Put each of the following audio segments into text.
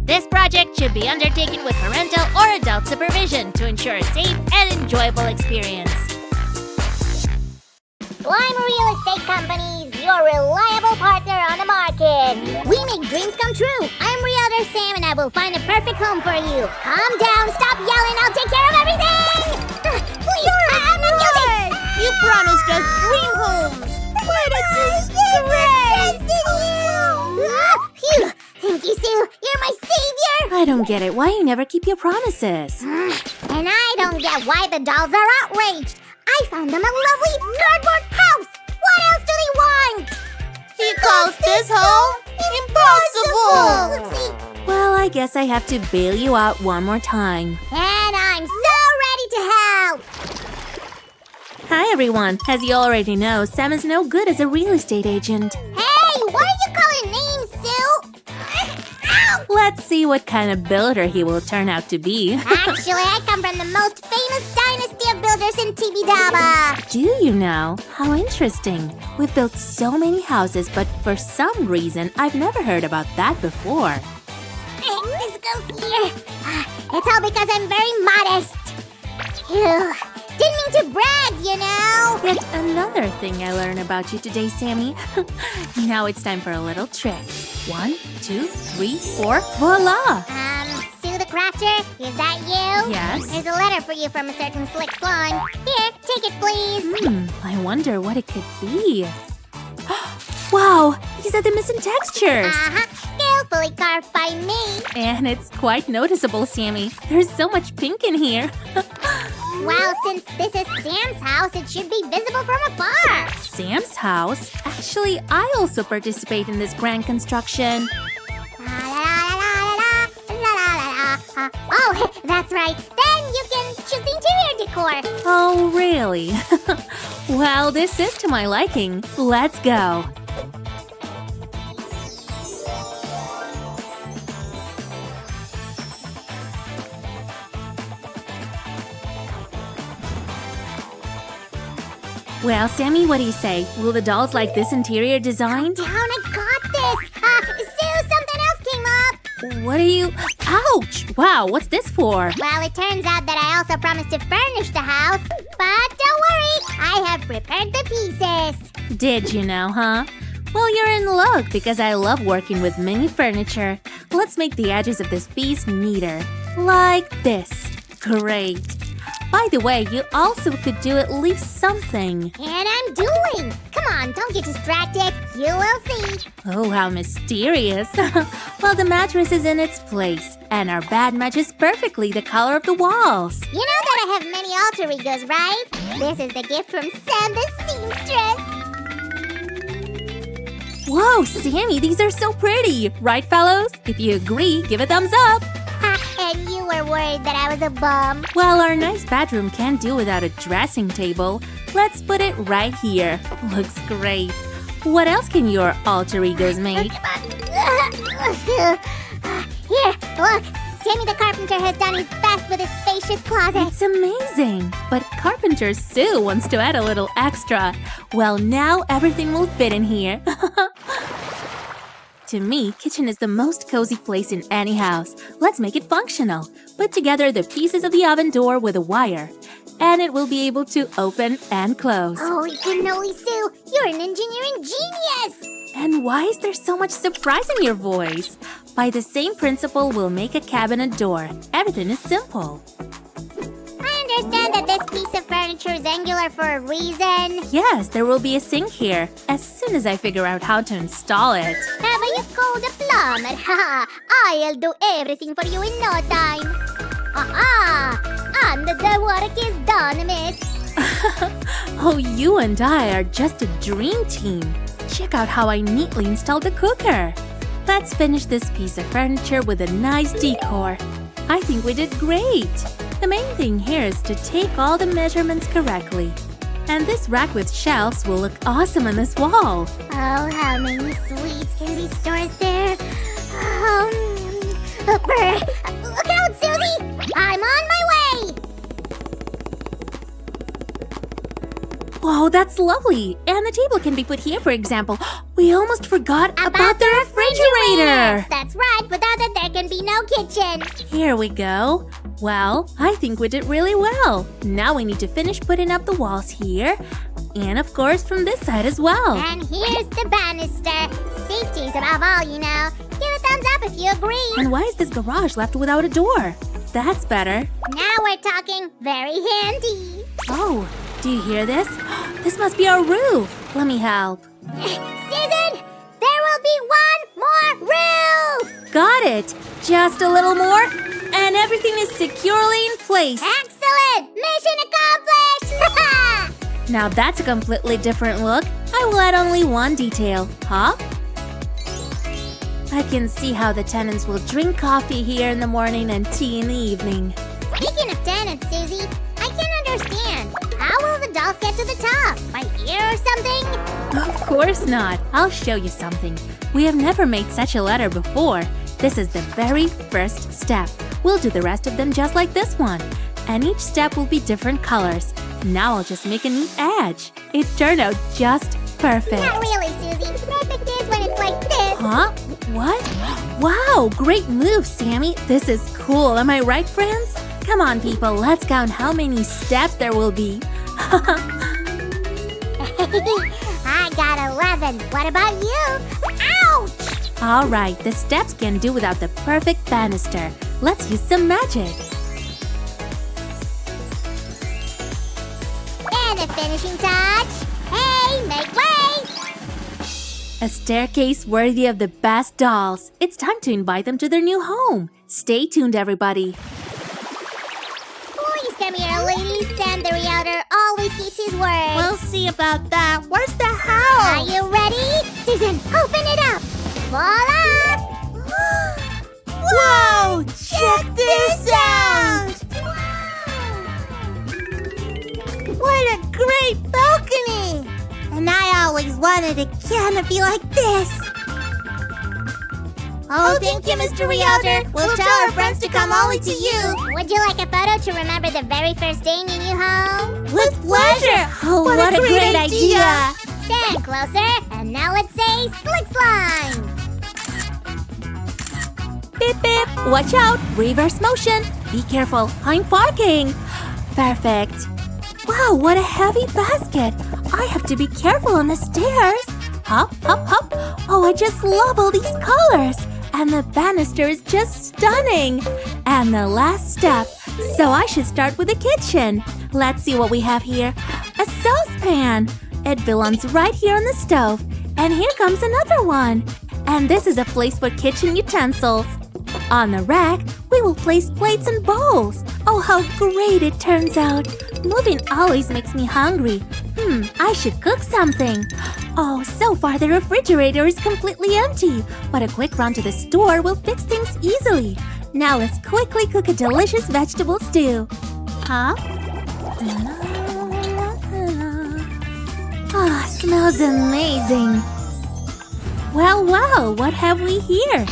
This project should be undertaken with parental or adult supervision to ensure a safe and enjoyable experience. Slime Real Estate Companies, your reliable partner on the market. We make dreams come true. I'm Realtor Sam and I will find a perfect home for you. Calm down, stop yelling, I'll take care of everything! Please, I'm not guilty! You promised us dream homes! Why did you stray? Phew! Thank you, Sue. You're my savior! I don't get it. Why you never keep your promises? And I don't get why the dolls are outraged. I found them a lovely cardboard house! What else do they want? He calls this home impossible! Oopsie. Well, I guess I have to bail you out one more time. And I'm so ready to help! Hi, everyone. As you already know, Sam is no good as a real estate agent. Hey, what are you calling names, Sue? Ow! Let's see what kind of builder he will turn out to be. Actually, I come from the most famous dynasty of builders in Tibidaba. Do you know? How interesting. We've built so many houses, but for some reason, I've never heard about that before. This goes here. It's all because I'm very modest. Phew. Didn't mean to brag, you know. Yet another thing I learned about you today, Sammy. Now it's time for a little trick. 1, 2, 3, 4, voila! Sue the Crafter, is that you? Yes. There's a letter for you from a certain slick slime. Here, take it, please. I wonder what it could be. Wow, these are the missing textures. Skillfully carved by me. And it's quite noticeable, Sammy. There's so much pink in here. Well, since this is Sam's house, it should be visible from afar. Sam's house? Actually, I also participate in this grand construction. Oh, that's right. Then you can choose the interior decor. Oh, really? Well, this is to my liking. Let's go. Well, Sammy, what do you say? Will the dolls like this interior design? Down, I got this. Sue, something else came up. What are you... Ouch! Wow, what's this for? Well, it turns out that I also promised to furnish the house. But don't worry, I have prepared the pieces. Did you know, huh? Well, you're in luck because I love working with mini furniture. Let's make the edges of this piece neater. Like this. Great. By the way, you also could do at least something. And I'm doing. Come on, don't get distracted. You will see. Oh, how mysterious. Well, the mattress is in its place, and our bed matches perfectly the color of the walls. You know that I have many alter egos, right? This is the gift from Sam the seamstress. Whoa, Sammy, these are so pretty. Right, fellows? If you agree, give a thumbs up. And you were worried that I was a bum. Well, our nice bedroom can't do without a dressing table. Let's put it right here. Looks great. What else can your alter egos make? Here, look. Sammy the Carpenter has done his best with his spacious closet. It's amazing. But Carpenter Sue wants to add a little extra. Well, now everything will fit in here. To me, kitchen is the most cozy place in any house. Let's make it functional. Put together the pieces of the oven door with a wire, and it will be able to open and close. Holy cannoli, Sue! You're an engineering genius! And why is there so much surprise in your voice? By the same principle, we'll make a cabinet door. Everything is simple. I understand that this piece of furniture is angular for a reason. Yes, there will be a sink here, as soon as I figure out how to install it. Have you called a plumber? Haha, I'll do everything for you in no time. And the work is done, miss. Oh, you and I are just a dream team. Check out how I neatly installed the cooker. Let's finish this piece of furniture with a nice decor. I think we did great. The main thing here is to take all the measurements correctly. And this rack with shelves will look awesome on this wall. Oh, how many sweets can be stored there? Look out, Susie! I'm on my way! Whoa, that's lovely. And the table can be put here, for example. We almost forgot about the refrigerator. refrigerator! That's right, without it there can be no kitchen. Here we go. Well, I think we did really well. Now we need to finish putting up the walls here. And of course from this side as well. And here's the banister. Safety's above all, you know. Give a thumbs up if you agree. And why is this garage left without a door? That's better. Now we're talking very handy. Oh, do you hear this? This must be our roof. Let me help. Susan, there will be one more roof. Got it. Just a little more, and everything is securely in place. Excellent. Mission accomplished. Now that's a completely different look. I will add only one detail. Huh? I can see how the tenants will drink coffee here in the morning and tea in the evening. Speaking of tenants, Susie, I can't understand. How will the dolls get to the top? By ear or something? Of course not. I'll show you something. We have never made such a ladder before. This is the very first step. We'll do the rest of them just like this one. And each step will be different colors. Now I'll just make a neat edge. It turned out just perfect. Not really, Susie. Perfect is when it's like this. Huh? What? Wow, great move, Sammy. This is cool. Am I right, friends? Come on, people. Let's count how many steps there will be. I got 11. What about you? Ouch! All right, the steps can do without the perfect banister. Let's use some magic. And a finishing touch. Hey, make way! A staircase worthy of the best dolls. It's time to invite them to their new home. Stay tuned, everybody. Please come here, ladies. Sam the Realtor always keeps his word. We'll see about that. Where's the Are house? you ready? Susan, open it up. Voila! Whoa! Check this out! What a great balcony! And I always wanted a canopy like this. Oh, thank you, Mr. Realtor. We'll tell our friends to come only to you. Would you like a photo to remember the very first day in your new home? With pleasure. Oh, what a great idea. Stand closer, and now let's say slick slime. Beep, beep. Watch out. Reverse motion. Be careful. I'm parking. Perfect. Wow, what a heavy basket. I have to be careful on the stairs. Hop, hop, hop. Oh, I just love all these colors. And the banister is just stunning. And the last step. So I should start with the kitchen. Let's see what we have here. A saucepan. It belongs right here on the stove. And here comes another one. And this is a place for kitchen utensils. On the rack, we will place plates and bowls. Oh, how great it turns out. Moving always makes me hungry. I should cook something. Oh, so far the refrigerator is completely empty. But a quick run to the store will fix things easily. Now let's quickly cook a delicious vegetable stew. Huh? Ah, smells amazing. Well, what have we here?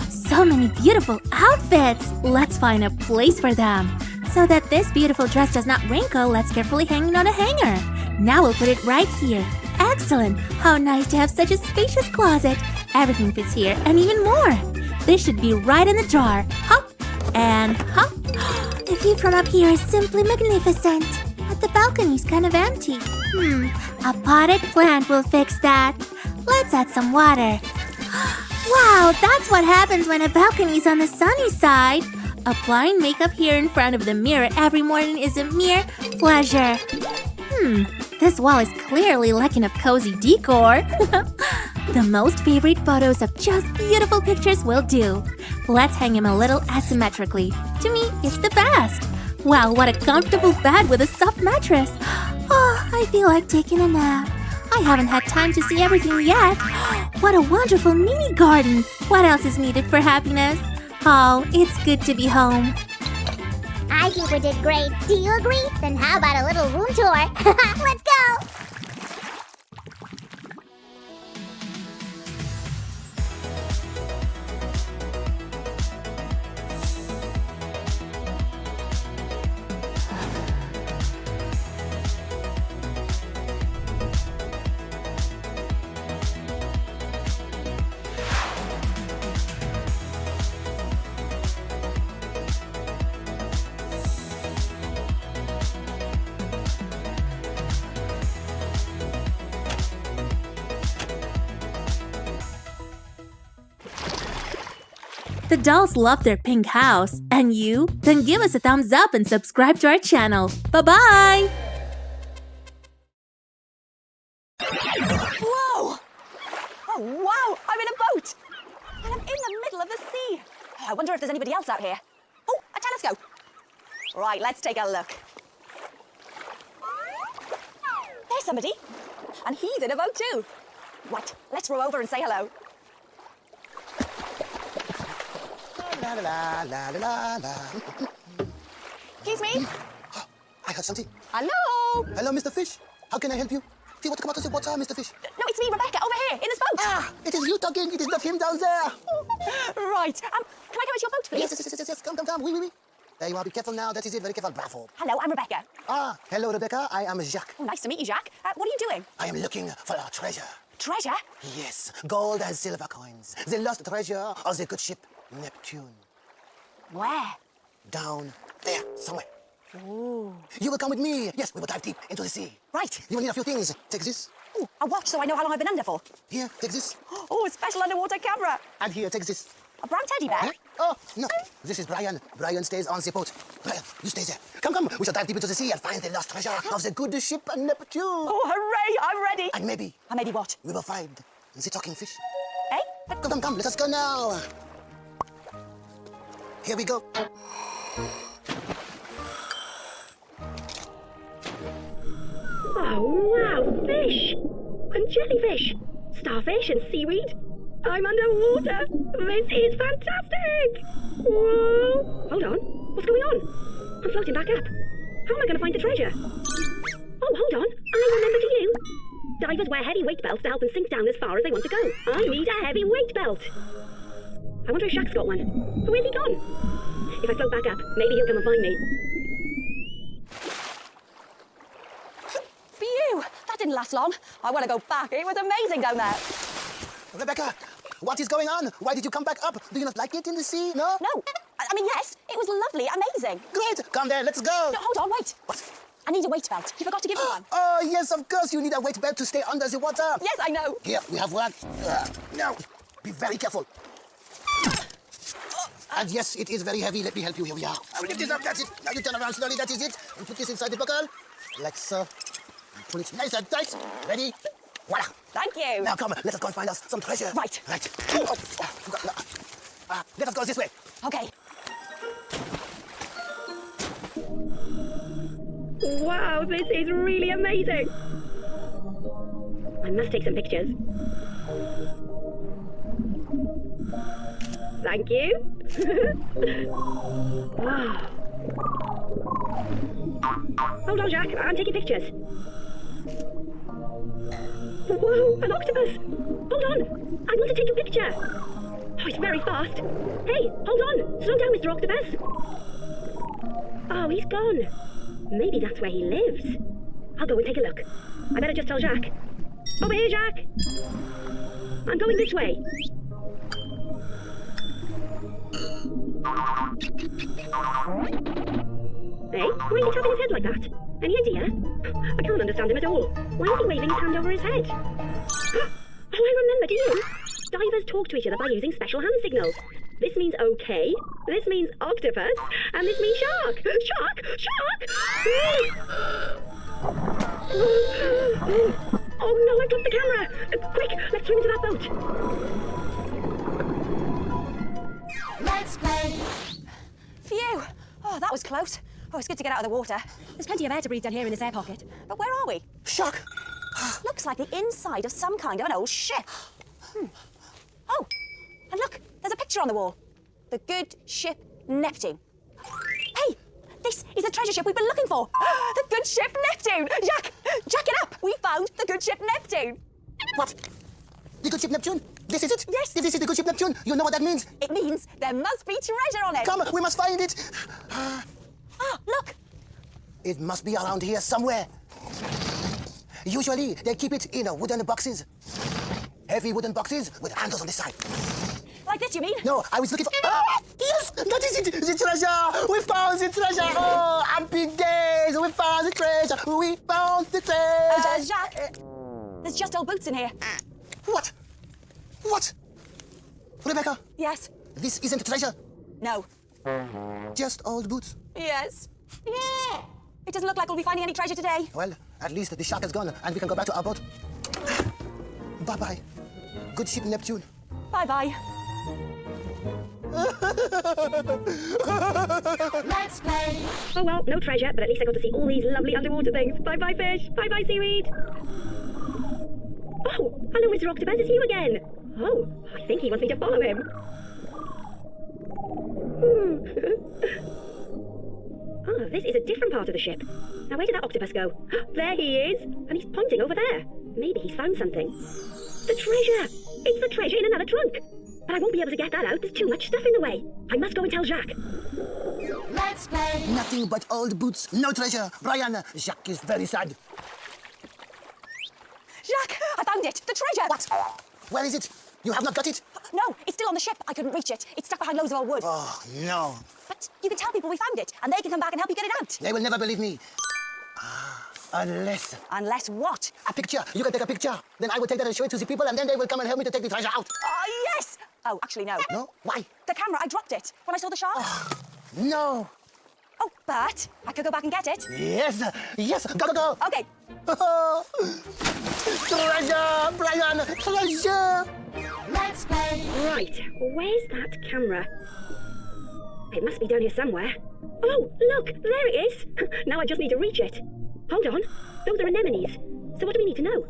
So many beautiful outfits. Let's find a place for them. So that this beautiful dress does not wrinkle, let's carefully hang it on a hanger. Now we'll put it right here. Excellent! How nice to have such a spacious closet. Everything fits here and even more. This should be right in the drawer. Hop and hop. The view from up here is simply magnificent. But the balcony's kind of empty. A potted plant will fix that. Let's add some water. Wow, that's what happens when a balcony's on the sunny side. Applying makeup here in front of the mirror every morning is a mere pleasure. This wall is clearly lacking of cozy decor. The most favorite photos of just beautiful pictures will do. Let's hang him a little asymmetrically. To me, it's the best. Wow, what a comfortable bed with a soft mattress. Oh, I feel like taking a nap. I haven't had time to see everything yet. What a wonderful mini garden. What else is needed for happiness? Oh, it's good to be home. I think we did great. Do you agree? Then how about a little room tour? Let's go! The dolls love their pink house. And you? Then give us a thumbs up and subscribe to our channel. Bye-bye! Whoa! Oh, wow! I'm in a boat! And I'm in the middle of the sea. Oh, I wonder if there's anybody else out here. Oh, a telescope. Right, let's take a look. There's somebody. And he's in a boat too. Right, let's row over and say hello. La la la la la la. Excuse me? I have something. Hello? Hello, Mr. Fish. How can I help you? Do you want to come out of the water, Mr. Fish? No, it's me, Rebecca, over here, in this boat. Ah, it is you talking. It is not him down there. Right. Can I come into your boat, please? Yes. Come. Oui. There you are. Be careful now. That is it. Very careful. Bravo. Hello, I'm Rebecca. Ah, hello, Rebecca. I am Jacques. Oh, nice to meet you, Jacques. What are you doing? I am looking for our treasure. Treasure? Yes, gold and silver coins. The lost treasure of the good ship Neptune. Where? Down there, somewhere. Ooh. You will come with me. Yes, we will dive deep into the sea. Right. You will need a few things. Take this. Ooh, a watch so I know how long I've been under for. Here, take this. Oh, a special underwater camera. And here, take this. A brown teddy bear? Huh? Oh, no. This is Brian. Brian stays on the boat. Brian, you stay there. Come. We shall dive deep into the sea and find the lost treasure of the good ship Neptune. Oh, hooray, I'm ready. And maybe And maybe what? we will find the talking fish. Eh? Come. Let us go now. Here we go. Oh, wow, fish! And jellyfish! Starfish and seaweed! I'm underwater! This is fantastic! Whoa! Hold on, what's going on? I'm floating back up. How am I going to find the treasure? Oh, hold on, I remember you! Divers wear heavy weight belts to help them sink down as far as they want to go. I need a heavy weight belt! I wonder if Shaq's got one. Where's he gone? If I float back up, maybe he'll come and find me. Phew! That didn't last long. I want to go back. It was amazing down there. Rebecca, what is going on? Why did you come back up? Do you not like it in the sea? No? No, I mean, yes, it was lovely, amazing. Great. Come there. Let's go. No, hold on, wait. What? I need a weight belt. You forgot to give me one. Oh, yes, of course. You need a weight belt to stay under the water. Yes, I know. Here, we have one. Now, be very careful. And yes, it is very heavy. Let me help you. Here we are. I will lift this up. That's it. Now you turn around slowly. That is it. And put this inside the buckle. Like so. And pull it nice and tight. Ready? Voila. Thank you. Now come, let us go and find us some treasure. Right. Let us go this way. Okay. Wow, this is really amazing! I must take some pictures. Thank you. Wow. Hold on, Jack. I'm taking pictures. Whoa, an octopus! Hold on! I want to take a picture! Oh, it's very fast. Hey, hold on! Slow down, Mr. Octopus! Oh, he's gone. Maybe that's where he lives. I'll go and take a look. I better just tell Jack. Over here, Jack! I'm going this way. Hey, why is he tapping his head like that? Any idea? I can't understand him at all. Why is he waving his hand over his head? Oh, I remember, do you? Divers talk to each other by using special hand signals. This means okay, this means octopus, and this means shark! Shark! Shark! Oh no, I dropped the camera! Quick, let's swim into that boat! Let's play. Phew. Oh, that was close. Oh, it's good to get out of the water. There's plenty of air to breathe down here in this air pocket. But where are we? Shark! Looks like the inside of some kind of an old ship. Oh, and look, there's a picture on the wall. The good ship Neptune. Hey, this is the treasure ship we've been looking for. The good ship Neptune. Jack it up. We found the good ship Neptune. What? The good ship Neptune? This is it? Yes. If this is the good ship Neptune, you know what that means? It means there must be treasure on it. Come, we must find it. Ah, look. It must be around here somewhere. Usually, they keep it in wooden boxes. Heavy wooden boxes with handles on the side. Like this, you mean? No, I was looking for... Ah, yes, that is it. The treasure. We found the treasure. Oh, happy days. We found the treasure. We found the treasure. Jacques, there's just old boots in here. What? What? Rebecca, Yes. This isn't treasure, No. just old boots. Yes. It doesn't look like we'll be finding any treasure today. Well, at least the shark is gone and we can go back to our boat. Bye-bye. Good ship, Neptune. Bye-bye. Let's play. Oh well, no treasure, but at least I got to see all these lovely underwater things. Bye-bye, fish. Bye-bye, seaweed. Oh, hello, Mr. Octopus. It's you again. Oh, I think he wants me to follow him. Oh, this is a different part of the ship. Now, where did that octopus go? There he is, and he's pointing over there. Maybe he's found something. The treasure! It's the treasure in another trunk. But I won't be able to get that out. There's too much stuff in the way. I must go and tell Jacques. Let's play. Nothing but old boots, no treasure. Brian, Jacques is very sad. Jacques, I found it. The treasure. What? Where is it? You have not got it? No, it's still on the ship. I couldn't reach it. It's stuck behind loads of old wood. Oh, no. But you can tell people we found it, and they can come back and help you get it out. They will never believe me. Unless Unless what? a picture. You can take a picture. Then I will take that and show it to the people, and then they will come and help me to take the treasure out. Oh, yes! Oh, actually, no. No? Why? The camera, I dropped it when I saw the shark. No. Oh, but I could go back and get it. Yes. Yes. Go, go, go. Okay. Treasure, Brian. Treasure. Let's play. Right, where's that camera? It must be down here somewhere. Oh, look, there it is. Now I just need to reach it. Hold on, those are anemones. So what do we need to know?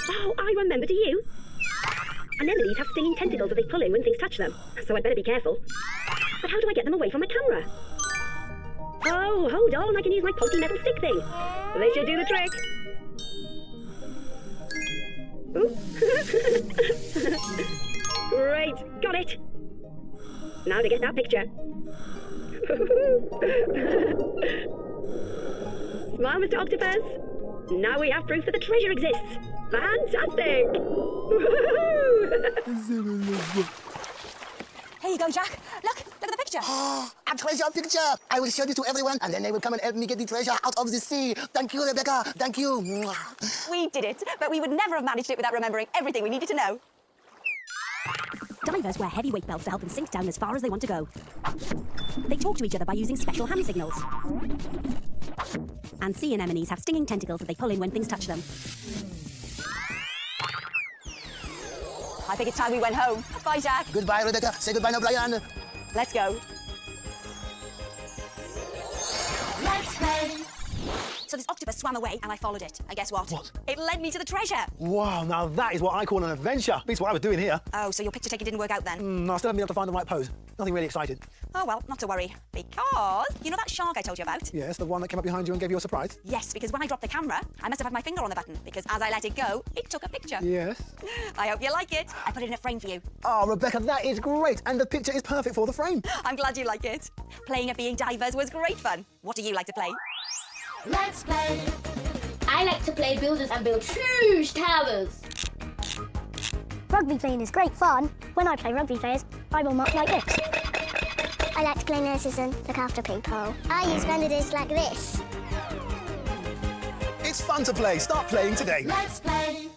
Oh, I remember, do you? Anemones have stinging tentacles that they pull in when things touch them, so I'd better be careful. But how do I get them away from my camera? Oh, hold on, I can use my potty metal stick thing. This should do the trick. Ooh. Great, got it. Now to get that picture. Smile, Mr. Octopus. Now we have proof that the treasure exists. Fantastic! Here you go, Jack. Look at the picture. A treasure picture. I will show this to everyone, and then they will come and help me get the treasure out of the sea. Thank you, Rebecca. Thank you. We did it, but we would never have managed it without remembering everything we needed to know. Divers wear heavy weight belts to help them sink down as far as they want to go. They talk to each other by using special hand signals. And sea anemones have stinging tentacles that they pull in when things touch them. I think it's time we went home. Bye, Jack. Goodbye, Rebecca. Say goodbye now, Brian. Let's go. Let's play. So this octopus swam away, and I followed it. And guess what? What? It led me to the treasure. Wow, now that is what I call an adventure. Beats what I was doing here. Oh, so your picture taking didn't work out then? No, I still haven't been able to find the right pose. Nothing really excited. Oh, well, not to worry. Because, you know that shark I told you about? Yes, the one that came up behind you and gave you a surprise? Yes, because when I dropped the camera, I must have had my finger on the button, because as I let it go, it took a picture. Yes. I hope you like it. I put it in a frame for you. Oh, Rebecca, that is great. And the picture is perfect for the frame. I'm glad you like it. Playing at being divers was great fun. What do you like to play? Let's play. I like to play builders and build huge towers. Rugby playing is great fun. When I play rugby players, I will mark like this. I like to play nurses and look after people. I use vendors like this. It's fun to play. Start playing today. Let's play.